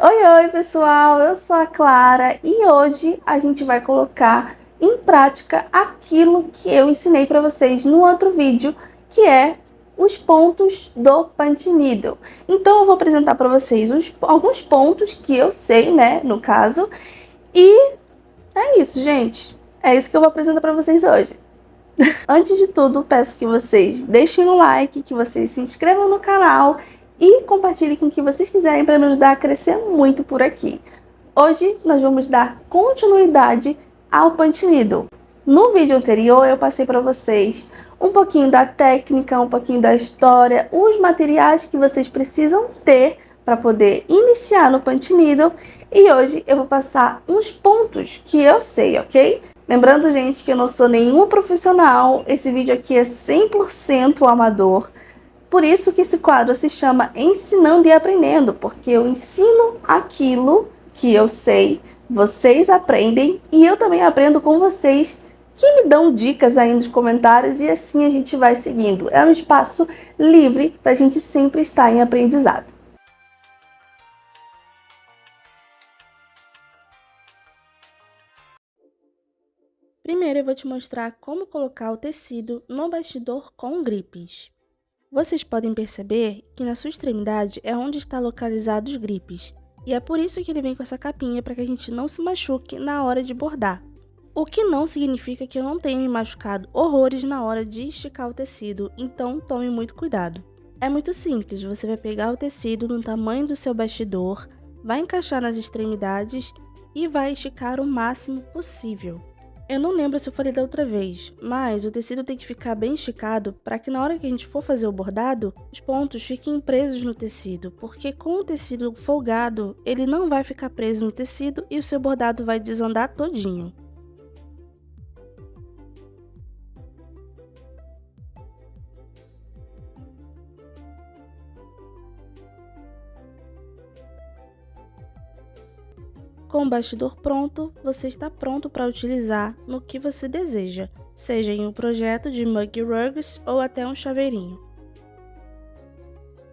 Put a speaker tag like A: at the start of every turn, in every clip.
A: Oi, pessoal, eu sou a Clara e hoje a gente vai colocar em prática aquilo que eu ensinei para vocês no outro vídeo, que é os pontos do punch needle. Então eu vou apresentar para vocês alguns pontos que eu sei, né, no caso, e é isso, gente. É isso que eu vou apresentar para vocês hoje. Antes de tudo, peço que vocês deixem um like, que vocês se inscrevam no canal e compartilhem com o que vocês quiserem para me ajudar a crescer muito por aqui. Hoje nós vamos dar continuidade ao punch needle. No vídeo anterior eu passei para vocês um pouquinho da técnica, um pouquinho da história, os materiais que vocês precisam ter para poder iniciar no punch needle, e hoje eu vou passar uns pontos que eu sei, ok? Lembrando, gente, que eu não sou nenhum profissional, esse vídeo aqui é 100% amador, por isso que esse quadro se chama Ensinando e Aprendendo, porque eu ensino aquilo que eu sei, vocês aprendem e eu também aprendo com vocês, que me dão dicas aí nos comentários, e assim a gente vai seguindo. É um espaço livre para a gente sempre estar em aprendizado. Primeiro eu vou te mostrar como colocar o tecido no bastidor com gripes. Vocês podem perceber que na sua extremidade é onde está localizado os gripes, e é por isso que ele vem com essa capinha, para que a gente não se machuque na hora de bordar. O que não significa que eu não tenha me machucado horrores na hora de esticar o tecido, então tome muito cuidado. É muito simples, você vai pegar o tecido no tamanho do seu bastidor, vai encaixar nas extremidades e vai esticar o máximo possível. Eu não lembro se eu falei da outra vez, mas o tecido tem que ficar bem esticado para que na hora que a gente for fazer o bordado, os pontos fiquem presos no tecido, porque com o tecido folgado, ele não vai ficar preso no tecido e o seu bordado vai desandar todinho. Com o bastidor pronto, você está pronto para utilizar no que você deseja, seja em um projeto de mug rugs ou até um chaveirinho.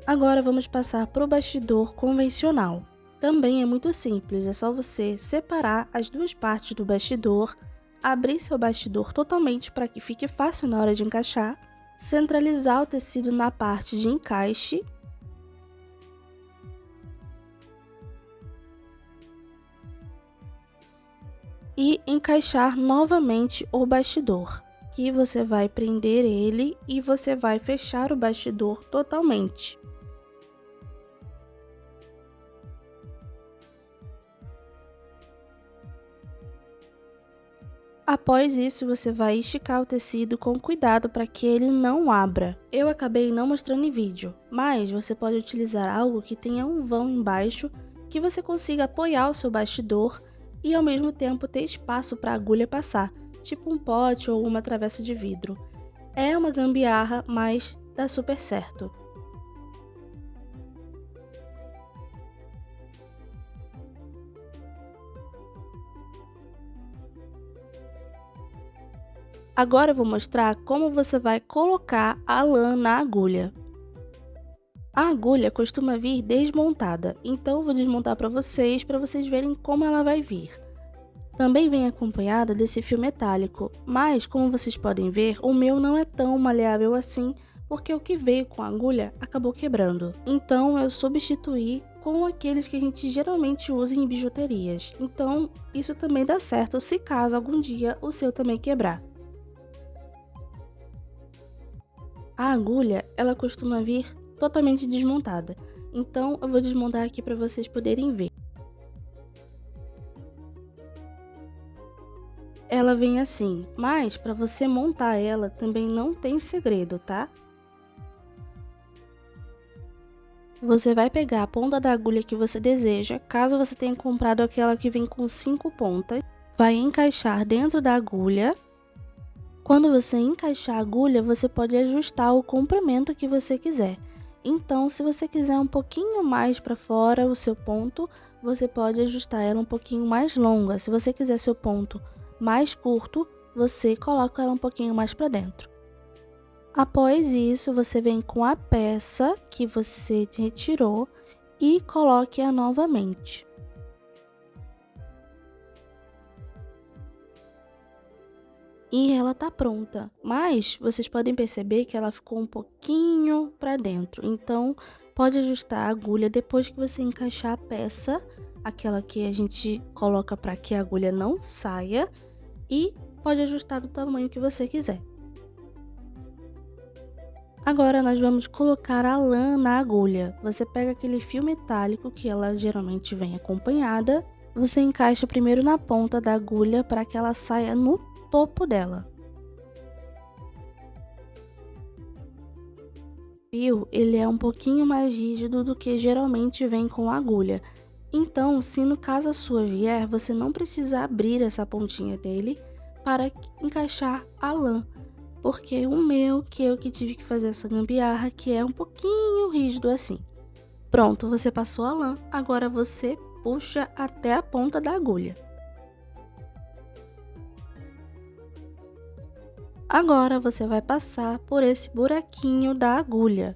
A: Agora vamos passar para o bastidor convencional. Também é muito simples, é só você separar as duas partes do bastidor, abrir seu bastidor totalmente para que fique fácil na hora de encaixar, centralizar o tecido na parte de encaixe, e encaixar novamente o bastidor, que você vai prender ele e você vai fechar o bastidor totalmente. Após isso, você vai esticar o tecido com cuidado para que ele não abra. Eu acabei não mostrando em vídeo, mas você pode utilizar algo que tenha um vão embaixo, que você consiga apoiar o seu bastidor e ao mesmo tempo ter espaço para a agulha passar, tipo um pote ou uma travessa de vidro. É uma gambiarra, mas dá super certo. Agora eu vou mostrar como você vai colocar a lã na agulha. A agulha costuma vir desmontada, então eu vou desmontar para vocês verem como ela vai vir. Também vem acompanhada desse fio metálico, mas como vocês podem ver, o meu não é tão maleável assim, porque o que veio com a agulha acabou quebrando. Então eu substituí com aqueles que a gente geralmente usa em bijuterias. Então isso também dá certo se caso algum dia o seu também quebrar. A agulha, ela costuma vir totalmente desmontada, então eu vou desmontar aqui para vocês poderem ver. Ela vem assim, mas para você montar ela também não tem segredo, tá? Você vai pegar a ponta da agulha que você deseja, caso você tenha comprado aquela que vem com 5 pontas, vai encaixar dentro da agulha. Quando você encaixar a agulha, você pode ajustar o comprimento que você quiser. Então, se você quiser um pouquinho mais para fora o seu ponto, você pode ajustar ela um pouquinho mais longa. Se você quiser seu ponto mais curto, você coloca ela um pouquinho mais para dentro. Após isso, você vem com a peça que você retirou e coloque-a novamente. E ela tá pronta, mas vocês podem perceber que ela ficou um pouquinho para dentro, então pode ajustar a agulha depois que você encaixar a peça, aquela que a gente coloca para que a agulha não saia, e pode ajustar do tamanho que você quiser. Agora nós vamos colocar a lã na agulha. Você pega aquele fio metálico que ela geralmente vem acompanhada, você encaixa primeiro na ponta da agulha para que ela saia no topo dela. O fio, ele é um pouquinho mais rígido do que geralmente vem com a agulha. Então, se no caso a sua vier, você não precisa abrir essa pontinha dele para encaixar a lã. Porque o meu, que eu que tive que fazer essa gambiarra, que é um pouquinho rígido assim. Pronto, você passou a lã, agora você puxa até a ponta da agulha. Agora você vai passar por esse buraquinho da agulha.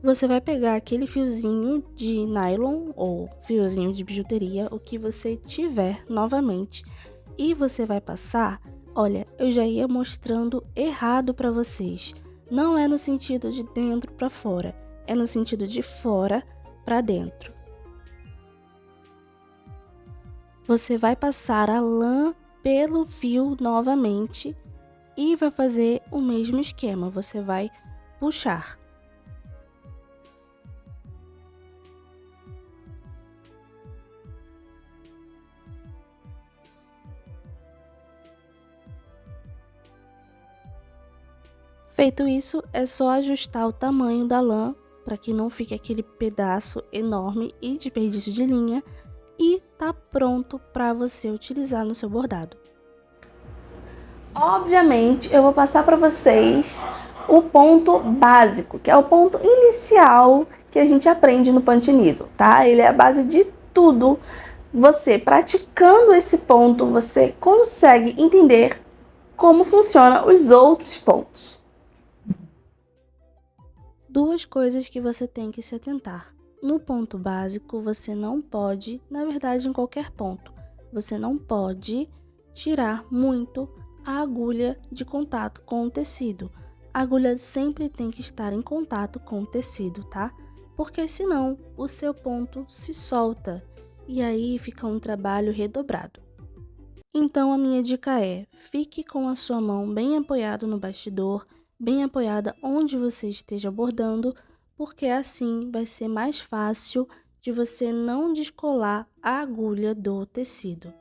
A: Você vai pegar aquele fiozinho de nylon ou fiozinho de bijuteria, o que você tiver novamente, e você vai passar. Olha, eu já ia mostrando errado para vocês. Não é no sentido de dentro para fora, é no sentido de fora para dentro. Você vai passar a lã pelo fio novamente e vai fazer o mesmo esquema. Você vai puxar. Feito isso, é só ajustar o tamanho da lã para que não fique aquele pedaço enorme e desperdício de linha, e tá pronto para você utilizar no seu bordado. Obviamente, eu vou passar para vocês o ponto básico, que é o ponto inicial que a gente aprende no Pantinido, tá? Ele é a base de tudo. Você praticando esse ponto, você consegue entender como funcionam os outros pontos. Duas coisas que você tem que se atentar. No ponto básico, você não pode, na verdade em qualquer ponto, você não pode tirar muito a agulha de contato com o tecido. A agulha sempre tem que estar em contato com o tecido, tá? Porque senão o seu ponto se solta e aí fica um trabalho redobrado. Então a minha dica é, fique com a sua mão bem apoiada no bastidor, bem apoiada onde você esteja bordando, porque assim vai ser mais fácil de você não descolar a agulha do tecido.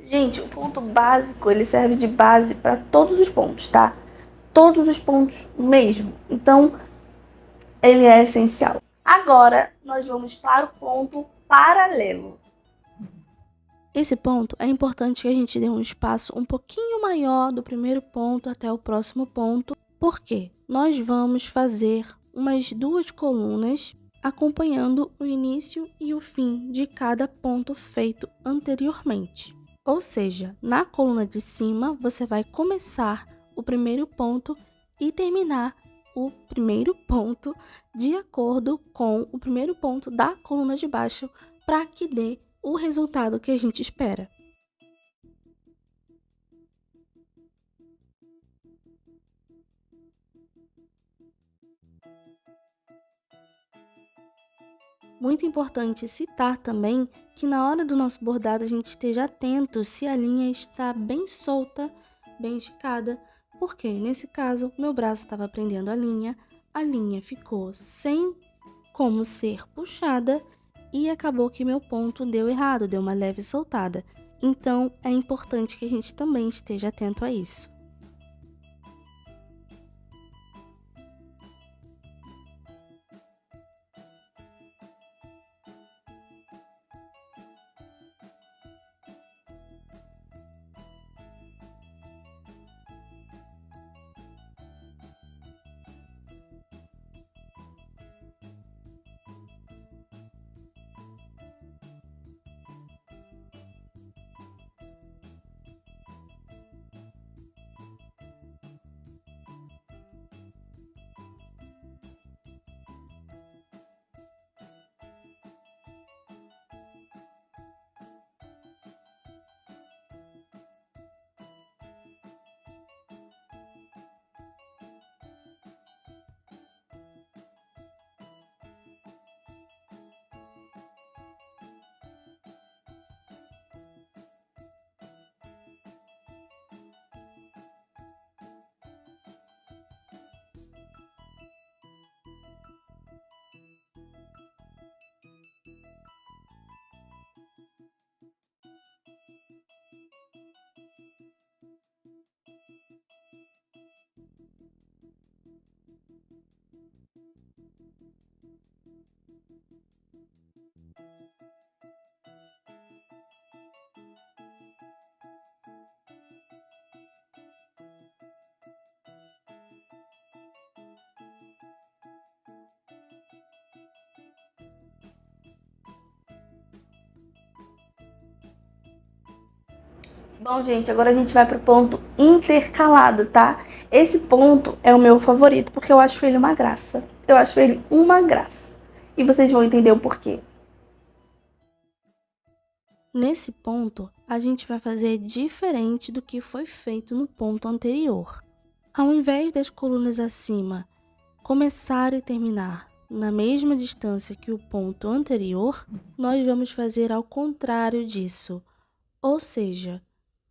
A: Gente, o ponto básico, ele serve de base para todos os pontos, tá? Todos os pontos mesmo. Então, ele é essencial. Agora, nós vamos para o ponto paralelo. Esse ponto é importante que a gente dê um espaço um pouquinho maior do primeiro ponto até o próximo ponto, porque nós vamos fazer umas 2 colunas acompanhando o início e o fim de cada ponto feito anteriormente. Ou seja, na coluna de cima, você vai começar o primeiro ponto e terminar o primeiro ponto de acordo com o primeiro ponto da coluna de baixo, para que dê o resultado que a gente espera. Muito importante citar também que na hora do nosso bordado a gente esteja atento se a linha está bem solta, bem esticada, porque nesse caso meu braço estava prendendo a linha ficou sem como ser puxada e acabou que meu ponto deu errado, deu uma leve soltada. Então, é importante que a gente também esteja atento a isso. Bom, gente, agora a gente vai pro ponto intercalado, tá? Esse ponto é o meu favorito porque eu acho ele uma graça. Eu acho ele uma graça. E vocês vão entender o porquê. Nesse ponto, a gente vai fazer diferente do que foi feito no ponto anterior. Ao invés das colunas acima começar e terminar na mesma distância que o ponto anterior, nós vamos fazer ao contrário disso. Ou seja,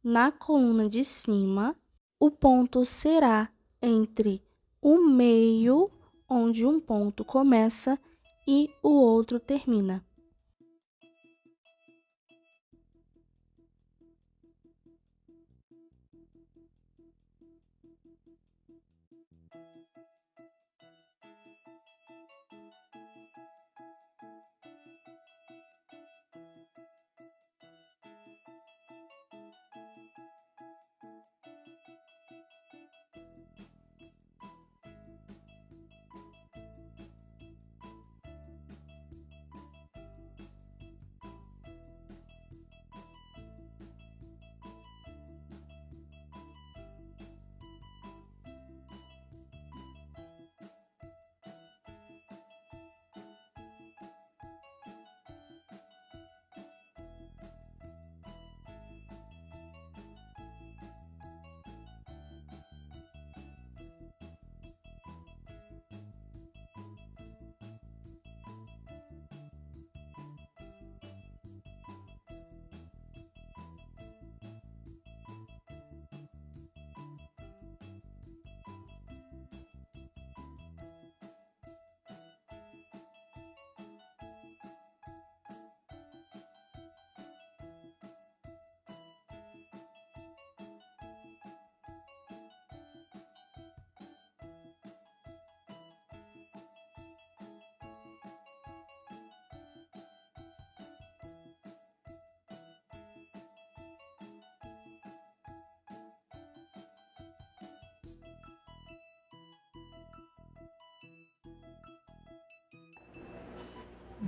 A: na coluna de cima, o ponto será entre o meio, onde um ponto começa e o outro termina.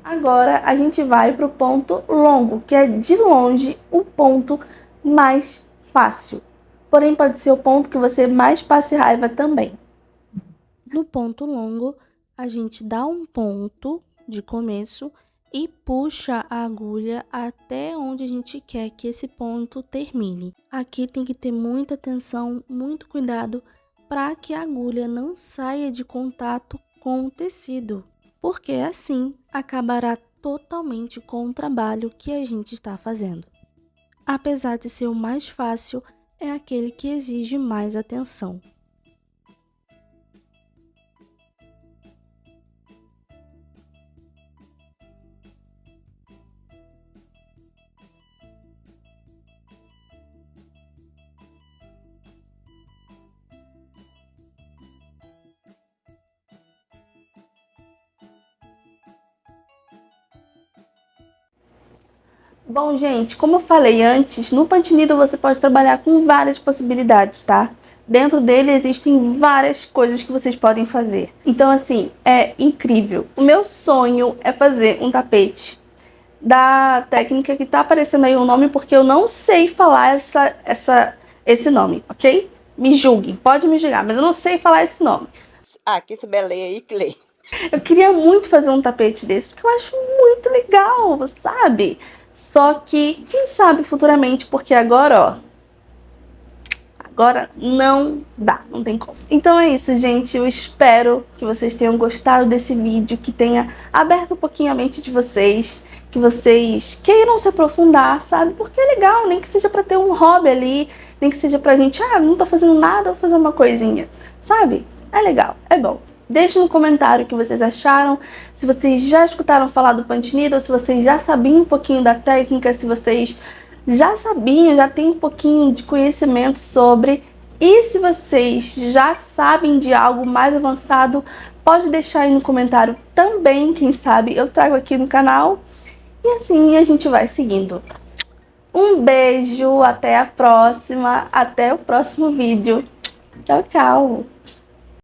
A: Agora a gente vai para o ponto longo, que é de longe o ponto mais fácil. Porém, pode ser o ponto que você mais passe raiva também. No ponto longo, a gente dá um ponto de começo e puxa a agulha até onde a gente quer que esse ponto termine. Aqui tem que ter muita atenção, muito cuidado para que a agulha não saia de contato com o tecido, porque assim acabará totalmente com o trabalho que a gente está fazendo. Apesar de ser o mais fácil, é aquele que exige mais atenção. Bom, gente, como eu falei antes, no Punch Needle você pode trabalhar com várias possibilidades, tá? Dentro dele existem várias coisas que vocês podem fazer. Então, assim, é incrível. O meu sonho é fazer um tapete da técnica que tá aparecendo aí o nome, porque eu não sei falar esse nome, ok? Me julguem, pode me julgar, mas eu não sei falar esse nome.
B: Ah, que se beleia aí, Clay.
A: Eu queria muito fazer um tapete desse, porque eu acho muito legal, sabe? Só que, quem sabe futuramente, porque agora, ó, agora não dá, não tem como. Então é isso, gente. Eu espero que vocês tenham gostado desse vídeo, que tenha aberto um pouquinho a mente de vocês, que vocês queiram se aprofundar, sabe? Porque é legal, nem que seja pra ter um hobby ali, nem que seja pra gente, não tô fazendo nada, vou fazer uma coisinha, sabe? É legal, é bom. Deixe no comentário o que vocês acharam, se vocês já escutaram falar do Punch Needle, se vocês já sabiam um pouquinho da técnica, se vocês já sabiam, já tem um pouquinho de conhecimento sobre. E se vocês já sabem de algo mais avançado, pode deixar aí no comentário também, quem sabe eu trago aqui no canal. E assim a gente vai seguindo. Um beijo, até a próxima, até o próximo vídeo. Tchau, tchau!